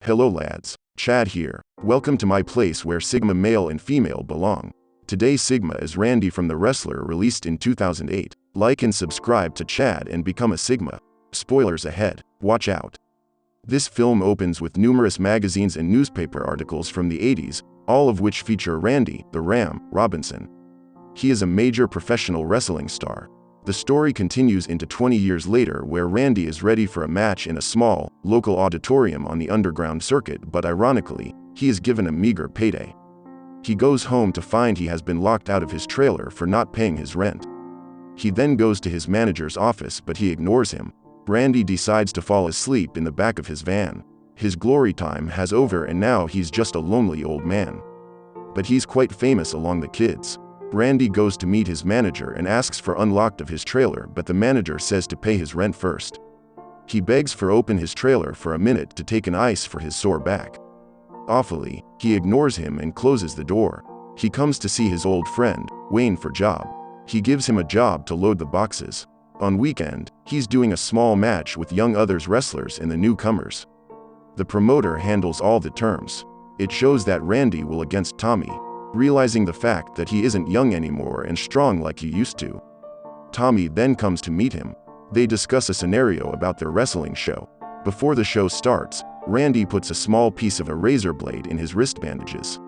Hello lads, Chad here. Welcome to my place where Sigma male and female belong. Today Sigma is Randy from The Wrestler, released in 2008. Like and subscribe to Chad and become a Sigma. Spoilers ahead, watch out. This film opens with numerous magazines and newspaper articles from the 80s, all of which feature Randy, the Ram, Robinson. He is a major professional wrestling star. The story continues into 20 years later, where Randy is ready for a match in a small, local auditorium on the underground circuit, but ironically, he is given a meager payday. He goes home to find he has been locked out of his trailer for not paying his rent. He then goes to his manager's office, but he ignores him. Randy decides to fall asleep in the back of his van. His glory time has over and now he's just a lonely old man. But he's quite famous among the kids. Randy goes to meet his manager and asks for unlocked of his trailer, but the manager says to pay his rent first. He begs for open his trailer for a minute to take an ice for his sore back. Awfully, he ignores him and closes the door. He comes to see his old friend, Wayne, for job. He gives him a job to load the boxes. On weekend, he's doing a small match with young others wrestlers and the newcomers. The promoter handles all the terms. It shows that Randy will against Tommy, realizing the fact that he isn't young anymore and strong like he used to. Tommy then comes to meet him. They discuss a scenario about their wrestling show. Before the show starts, Randy puts a small piece of a razor blade in his wrist bandages.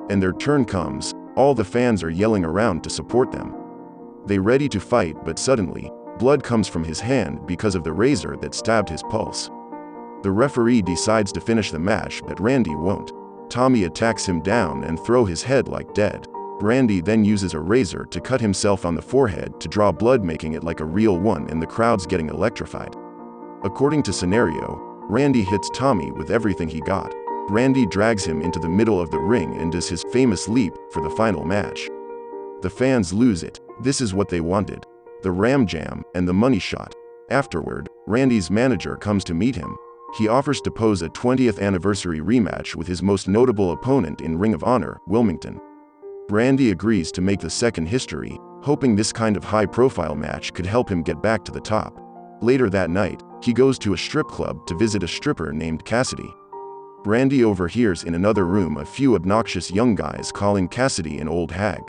And their turn comes. All the fans are yelling around to support them. They ready to fight, but suddenly, blood comes from his hand because of the razor that stabbed his pulse. The referee decides to finish the match, but Randy won't. Tommy attacks him down and throws his head like dead. Randy then uses a razor to cut himself on the forehead to draw blood, making it like a real one, and the crowd's getting electrified. According to scenario, Randy hits Tommy with everything he got. Randy drags him into the middle of the ring and does his famous leap for the final match. The fans lose it. This is what they wanted. The Ram Jam and the money shot. Afterward, Randy's manager comes to meet him. He offers to pose a 20th anniversary rematch with his most notable opponent in Ring of Honor, Wilmington. Randy agrees to make the second history, hoping this kind of high-profile match could help him get back to the top. Later that night, he goes to a strip club to visit a stripper named Cassidy. Randy overhears in another room a few obnoxious young guys calling Cassidy an old hag.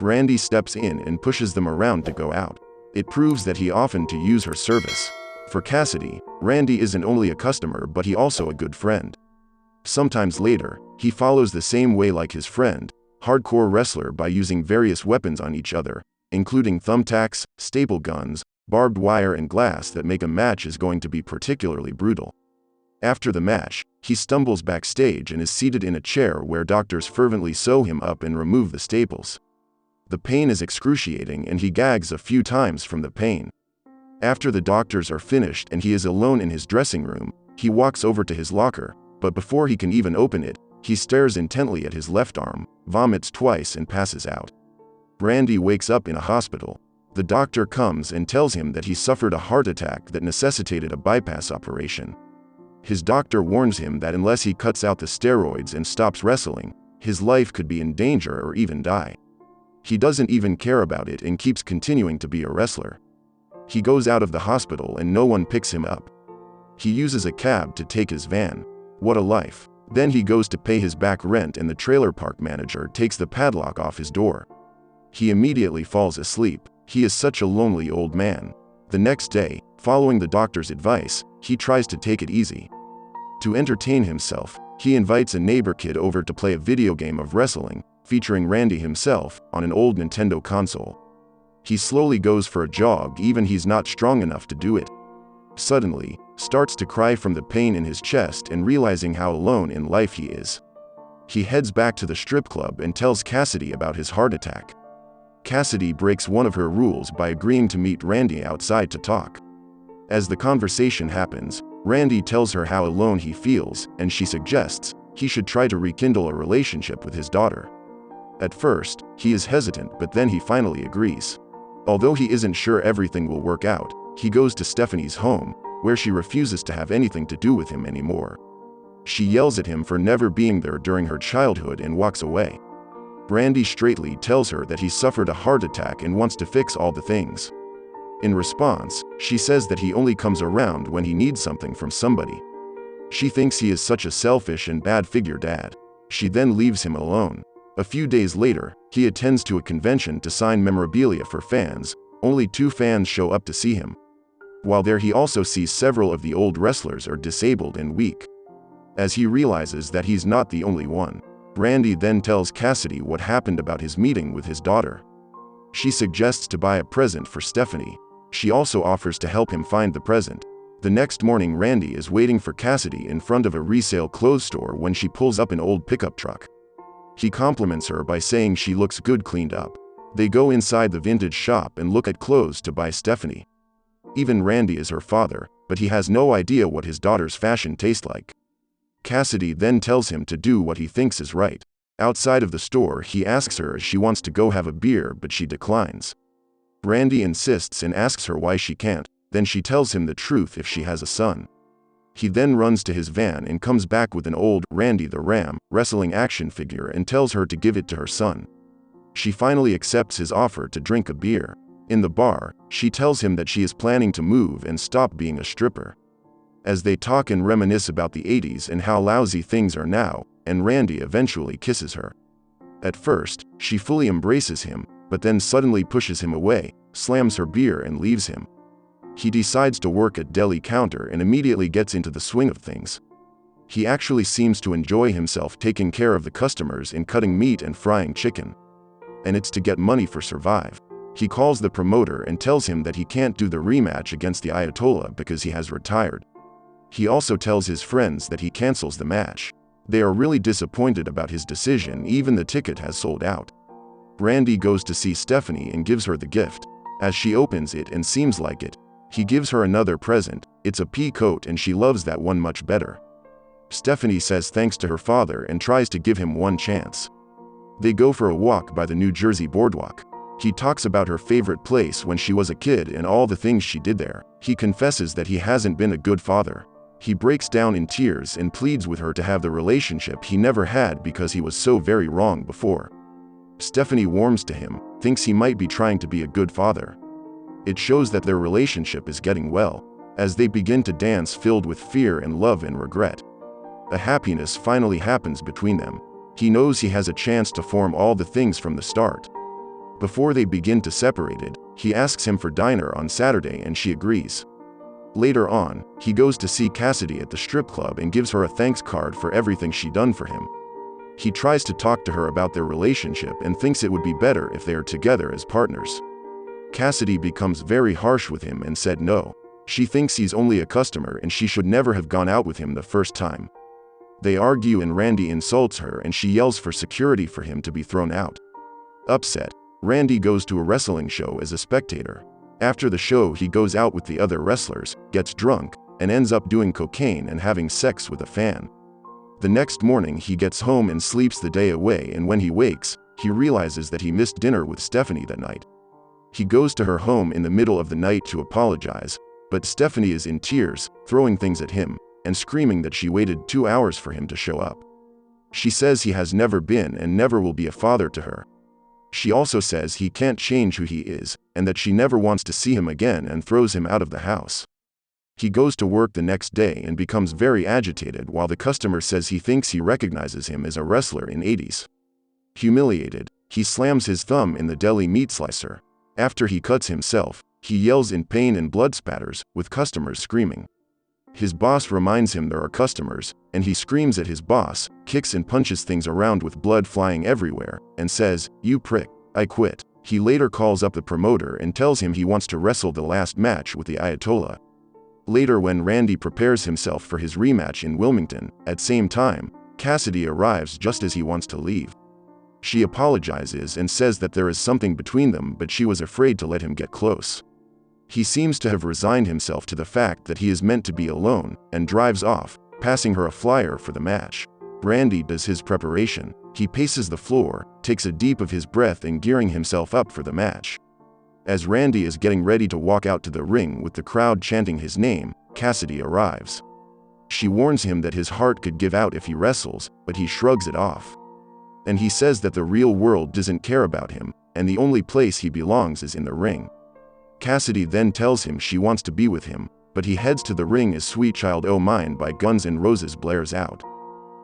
Randy steps in and pushes them around to go out. It proves that he offered to use her service. For Cassidy, Randy isn't only a customer but he also a good friend. Sometimes later, he follows the same way like his friend, hardcore wrestler, by using various weapons on each other, including thumbtacks, staple guns, barbed wire and glass that make a match is going to be particularly brutal. After the match, he stumbles backstage and is seated in a chair where doctors fervently sew him up and remove the staples. The pain is excruciating and he gags a few times from the pain. After the doctors are finished and he is alone in his dressing room, he walks over to his locker, but before he can even open it, he stares intently at his left arm, vomits twice and passes out. Randy wakes up in a hospital. The doctor comes and tells him that he suffered a heart attack that necessitated a bypass operation. His doctor warns him that unless he cuts out the steroids and stops wrestling, his life could be in danger or even die. He doesn't even care about it and keeps continuing to be a wrestler. He goes out of the hospital and no one picks him up. He uses a cab to take his van. What a life. Then he goes to pay his back rent and the trailer park manager takes the padlock off his door. He immediately falls asleep. He is such a lonely old man. The next day, following the doctor's advice, he tries to take it easy. To entertain himself, he invites a neighbor kid over to play a video game of wrestling, featuring Randy himself, on an old Nintendo console. He slowly goes for a jog, even he's not strong enough to do it. Suddenly, starts to cry from the pain in his chest and realizing how alone in life he is. He heads back to the strip club and tells Cassidy about his heart attack. Cassidy breaks one of her rules by agreeing to meet Randy outside to talk. As the conversation happens, Randy tells her how alone he feels, and she suggests he should try to rekindle a relationship with his daughter. At first, he is hesitant, but then he finally agrees. Although he isn't sure everything will work out, he goes to Stephanie's home, where she refuses to have anything to do with him anymore. She yells at him for never being there during her childhood and walks away. Randy straightly tells her that he suffered a heart attack and wants to fix all the things. In response, she says that he only comes around when he needs something from somebody. She thinks he is such a selfish and bad figure dad. She then leaves him alone. A few days later, he attends to a convention to sign memorabilia for fans. Only 2 fans show up to see him. While there, he also sees several of the old wrestlers are disabled and weak. As he realizes that he's not the only one, Randy then tells Cassidy what happened about his meeting with his daughter. She suggests to buy a present for Stephanie. She also offers to help him find the present. The next morning, Randy is waiting for Cassidy in front of a resale clothes store when she pulls up an old pickup truck. He compliments her by saying she looks good cleaned up. They go inside the vintage shop and look at clothes to buy Stephanie. Even Randy is her father, but he has no idea what his daughter's fashion tastes like. Cassidy then tells him to do what he thinks is right. Outside of the store, he asks her if she wants to go have a beer, but she declines. Randy insists and asks her why she can't, then she tells him the truth if she has a son. He then runs to his van and comes back with an old Randy the Ram wrestling action figure and tells her to give it to her son. She finally accepts his offer to drink a beer. In the bar, she tells him that she is planning to move and stop being a stripper. As they talk and reminisce about the 80s and how lousy things are now, and Randy eventually kisses her. At first, she fully embraces him, but then suddenly pushes him away, slams her beer and leaves him. He decides to work at deli counter and immediately gets into the swing of things. He actually seems to enjoy himself taking care of the customers in cutting meat and frying chicken. And it's to get money for Survive. He calls the promoter and tells him that he can't do the rematch against the Ayatollah because he has retired. He also tells his friends that he cancels the match. They are really disappointed about his decision, even the ticket has sold out. Randy goes to see Stephanie and gives her the gift. As she opens it and seems like it, he gives her another present. It's a pea coat and she loves that one much better. Stephanie says thanks to her father and tries to give him one chance. They go for a walk by the New Jersey boardwalk. He talks about her favorite place when she was a kid and all the things she did there. He confesses that he hasn't been a good father. He breaks down in tears and pleads with her to have the relationship he never had because he was so very wrong before. Stephanie warms to him, thinks he might be trying to be a good father. It shows that their relationship is getting well, as they begin to dance filled with fear and love and regret. A happiness finally happens between them. He knows he has a chance to form all the things from the start. Before they begin to separate it, he asks him for dinner on Saturday and she agrees. Later on, he goes to see Cassidy at the strip club and gives her a thanks card for everything she done for him. He tries to talk to her about their relationship and thinks it would be better if they are together as partners. Cassidy becomes very harsh with him and said no. She thinks he's only a customer and she should never have gone out with him the first time. They argue and Randy insults her and she yells for security for him to be thrown out. Upset, Randy goes to a wrestling show as a spectator. After the show, he goes out with the other wrestlers, gets drunk, and ends up doing cocaine and having sex with a fan. The next morning, he gets home and sleeps the day away, and when he wakes, he realizes that he missed dinner with Stephanie that night. He goes to her home in the middle of the night to apologize, but Stephanie is in tears, throwing things at him, and screaming that she waited 2 hours for him to show up. She says he has never been and never will be a father to her. She also says he can't change who he is, and that she never wants to see him again and throws him out of the house. He goes to work the next day and becomes very agitated while the customer says he thinks he recognizes him as a wrestler in 80s. Humiliated, he slams his thumb in the deli meat slicer. After he cuts himself, he yells in pain and blood spatters, with customers screaming. His boss reminds him there are customers, and he screams at his boss, kicks and punches things around with blood flying everywhere, and says, "You prick, I quit." He later calls up the promoter and tells him he wants to wrestle the last match with the Ayatollah. Later, when Randy prepares himself for his rematch in Wilmington, at same time, Cassidy arrives just as he wants to leave. She apologizes and says that there is something between them, but she was afraid to let him get close. He seems to have resigned himself to the fact that he is meant to be alone, and drives off, passing her a flyer for the match. Randy does his preparation. He paces the floor, takes a deep of his breath and gearing himself up for the match. As Randy is getting ready to walk out to the ring with the crowd chanting his name, Cassidy arrives. She warns him that his heart could give out if he wrestles, but he shrugs it off. And he says that the real world doesn't care about him, and the only place he belongs is in the ring. Cassidy then tells him she wants to be with him, but he heads to the ring as Sweet Child O' Mine by Guns N' Roses blares out.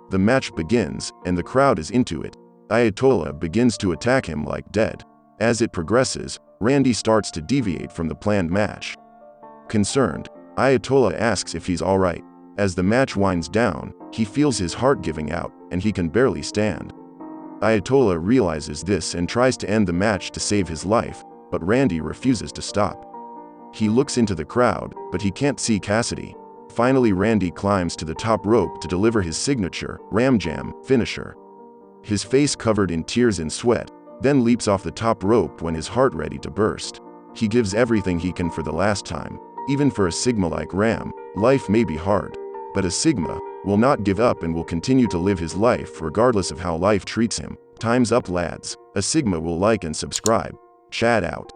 The match begins, and the crowd is into it. Ayatollah begins to attack him like dead. As it progresses, Randy starts to deviate from the planned match. Concerned, Ayatollah asks if he's alright. As the match winds down, he feels his heart giving out, and he can barely stand. Ayatollah realizes this and tries to end the match to save his life, but Randy refuses to stop. He looks into the crowd, but he can't see Cassidy. Finally, Randy climbs to the top rope to deliver his signature, Ram Jam, finisher. His face covered in tears and sweat, then leaps off the top rope when his heart ready to burst. He gives everything he can for the last time. Even for a Sigma like Ram, life may be hard, but a Sigma will not give up and will continue to live his life regardless of how life treats him. Time's up, lads. A Sigma will like and subscribe. Chad out.